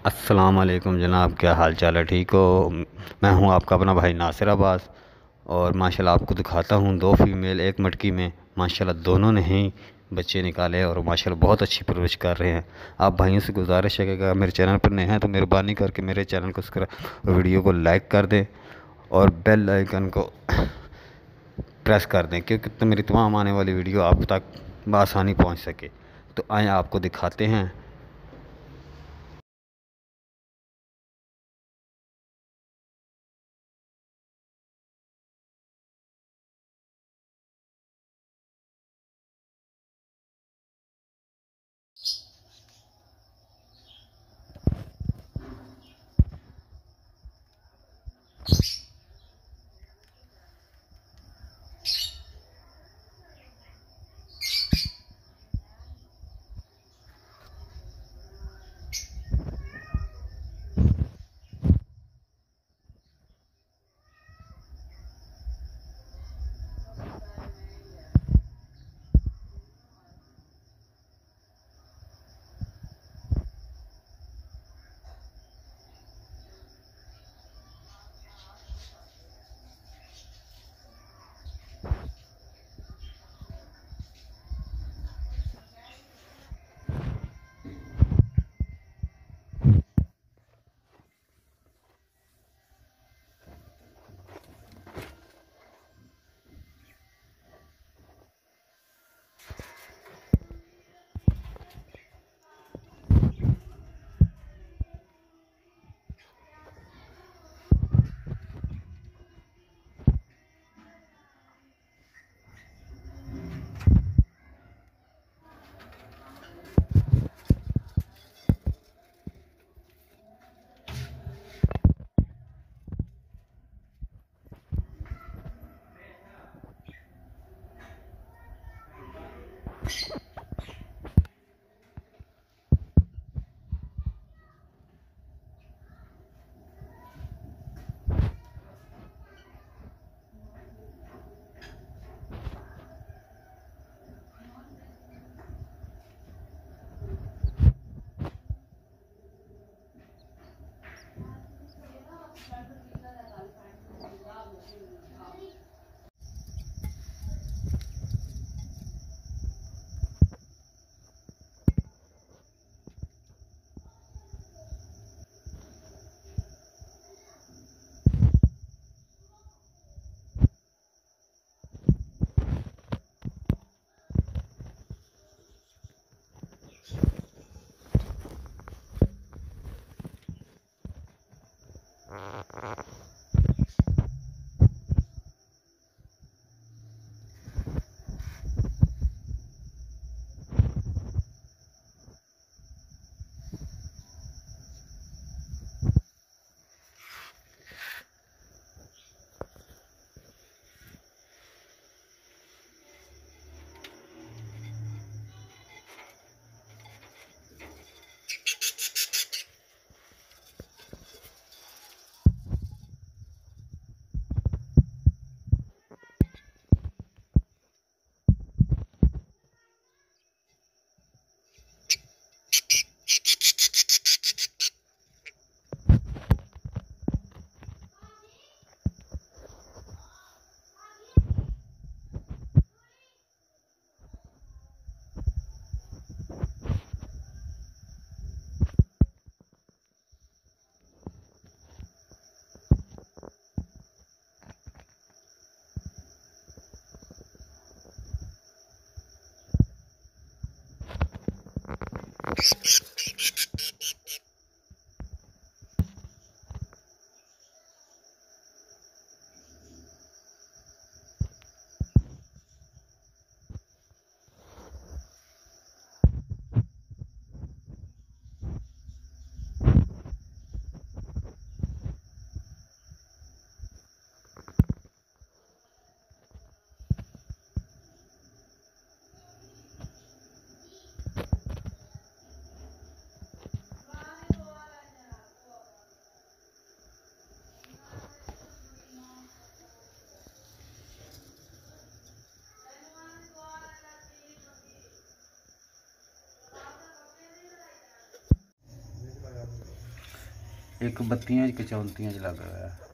अस्सलाम वालेकुम जनाब, क्या हाल चाल है? ठीक हो? मैं हूं आपका अपना भाई नासिर अब्बास। और माशाल्लाह आपको दिखाता हूं दो फीमेल एक मटकी में। माशाल्लाह दोनों ने ही बच्चे निकाले और माशाल्लाह बहुत अच्छी परवरिश कर रहे हैं। आप भाइयों से गुजारिश है कि अगर मेरे चैनल पर नए हैं तो मेहरबानी करके मेरे चैनल को सब्सक्राइब, वीडियो को लाइक कर दें और बेल आइकन को प्रेस कर दें, क्योंकि तो मेरी तमाम आने वाली वीडियो आप तक बआसानी पहुँच सके। तो आए आपको दिखाते हैं। एक 32 च 34 च लग रहा है।